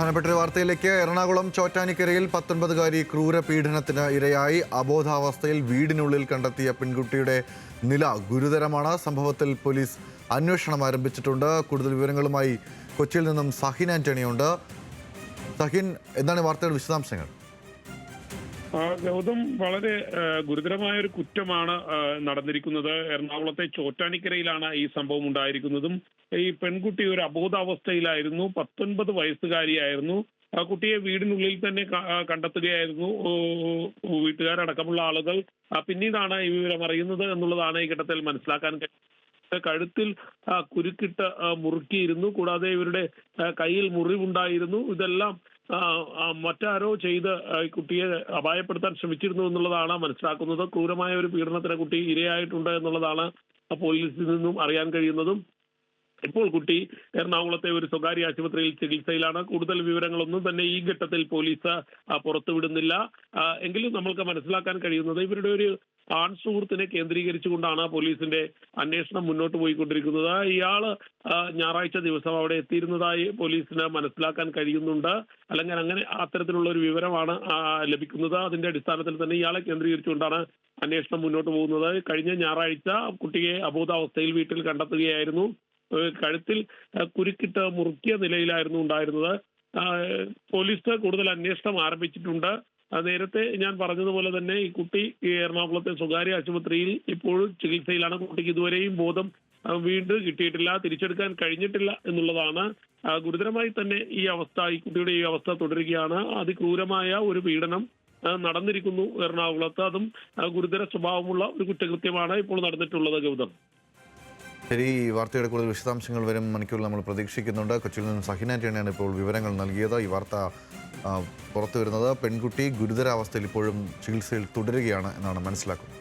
പ്രധാനപ്പെട്ട ഒരു വാർത്തയിലേക്ക്. എറണാകുളം ചോറ്റാനിക്കരയിൽ 19-കാരി ക്രൂരപീഡനത്തിന് ഇരയായി അബോധാവസ്ഥയിൽ വീടിനുള്ളിൽ കണ്ടെത്തിയ പെൺകുട്ടിയുടെ നില ഗുരുതരമാണ്. സംഭവത്തിൽ പോലീസ് അന്വേഷണം ആരംഭിച്ചിട്ടുണ്ട്. കൂടുതൽ വിവരങ്ങളുമായി കൊച്ചിയിൽ നിന്നും സഹിൻ ആന്റണിയുണ്ട്. സഹിൻ, എന്താണ് വാർത്തയുടെ വിശദാംശങ്ങൾ? ഗൗതം, വളരെ ഗുരുതരമായ ഒരു കുറ്റമാണ് നടന്നിരിക്കുന്നത്. എറണാകുളത്തെ ചോറ്റാനിക്കരയിലാണ് ഈ സംഭവം ഉണ്ടായിരിക്കുന്നതും. ഈ പെൺകുട്ടി ഒരു അബോധാവസ്ഥയിലായിരുന്നു. 19 വയസ്സുകാരിയായിരുന്നു. ആ കുട്ടിയെ വീടിനുള്ളിൽ തന്നെ കണ്ടെത്തുകയായിരുന്നു വീട്ടുകാരടക്കമുള്ള ആളുകൾ. പിന്നീടാണ് ഈ വിവരം അറിയുന്നത് എന്നുള്ളതാണ് ഈ ഘട്ടത്തിൽ മനസ്സിലാക്കാൻ കഴിയുന്നത്. കഴുത്തിൽ കുരുക്കിട്ട് മുറുക്കിയിരുന്നു. കൂടാതെ ഇവരുടെ കയ്യിൽ മുറിവുണ്ടായിരുന്നു. ഇതെല്ലാം മറ്റാരോ ചെയ്ത് കുട്ടിയെ അപായപ്പെടുത്താൻ ശ്രമിച്ചിരുന്നു എന്നുള്ളതാണ് മനസ്സിലാക്കുന്നത്. ക്രൂരമായ ഒരു പീഡനത്തിന് കുട്ടി ഇരയായിട്ടുണ്ട് എന്നുള്ളതാണ് പോലീസിൽ നിന്നും അറിയാൻ കഴിയുന്നതും. ഇപ്പോൾ കുട്ടി എറണാകുളത്തെ ഒരു സ്വകാര്യ ആശുപത്രിയിൽ ചികിത്സയിലാണ്. കൂടുതൽ വിവരങ്ങളൊന്നും തന്നെ ഈ ഘട്ടത്തിൽ പോലീസ് പുറത്തുവിടുന്നില്ല. എങ്കിലും നമ്മൾക്ക് മനസ്സിലാക്കാൻ കഴിയുന്നത് ഇവരുടെ ഒരു ആൺ സുഹൃത്തിനെ കേന്ദ്രീകരിച്ചുകൊണ്ടാണ് പോലീസിന്റെ അന്വേഷണം മുന്നോട്ട് പോയിക്കൊണ്ടിരിക്കുന്നത്. ഇയാള് ഞായറാഴ്ച ദിവസം അവിടെ എത്തിയിരുന്നതായി പോലീസിന് മനസ്സിലാക്കാൻ കഴിയുന്നുണ്ട്. അല്ലെങ്കിൽ അങ്ങനെ അത്തരത്തിലുള്ള ഒരു വിവരമാണ് ലഭിക്കുന്നത്. അതിന്റെ അടിസ്ഥാനത്തിൽ തന്നെ ഇയാളെ കേന്ദ്രീകരിച്ചുകൊണ്ടാണ് അന്വേഷണം മുന്നോട്ട് പോകുന്നത്. കഴിഞ്ഞ ഞായറാഴ്ച കുട്ടിയെ അബോധാവസ്ഥയിൽ വീട്ടിൽ കണ്ടെത്തുകയായിരുന്നു. കഴുത്തിൽ കുരുക്കിട്ട് മുറുക്കിയ നിലയിലായിരുന്നു ഉണ്ടായിരുന്നത്. പോലീസ് കൂടുതൽ അന്വേഷണം ആരംഭിച്ചിട്ടുണ്ട്. നേരത്തെ ഞാൻ പറഞ്ഞതുപോലെ തന്നെ ഈ കുട്ടി എറണാകുളത്തെ സ്വകാര്യ ആശുപത്രിയിൽ ഇപ്പോഴും ചികിത്സയിലാണ്. കുട്ടിക്ക് ഇതുവരെയും ബോധം വീണ്ടും കിട്ടിയിട്ടില്ല, തിരിച്ചെടുക്കാൻ കഴിഞ്ഞിട്ടില്ല എന്നുള്ളതാണ്. ഗുരുതരമായി തന്നെ ഈ കുട്ടിയുടെ ഈ അവസ്ഥ തുടരുകയാണ്. അതിക്രൂരമായ ഒരു പീഡനം നടന്നിരിക്കുന്നു എറണാകുളത്ത്. അതും ഗുരുതര സ്വഭാവമുള്ള ഒരു കുറ്റകൃത്യമാണ് ഇപ്പോൾ നടന്നിട്ടുള്ളത്. ഗൗതം, ശരി, ഈ വാർത്തയുടെ കൂടുതൽ വിശദാംശങ്ങൾ വരും മണിക്കൂറിൽ നമ്മൾ പ്രതീക്ഷിക്കുന്നുണ്ട്. കൊച്ചിയിൽ നിന്ന് സഹിൻ ആന്റണിയാണ് ഇപ്പോൾ വിവരങ്ങൾ നൽകിയത്. ഈ വാർത്ത പുറത്തു വരുന്നത് പെൺകുട്ടി ഗുരുതരാവസ്ഥയിൽ ഇപ്പോഴും ചികിത്സയിൽ തുടരുകയാണ് എന്നാണ് മനസ്സിലാക്കുന്നത്.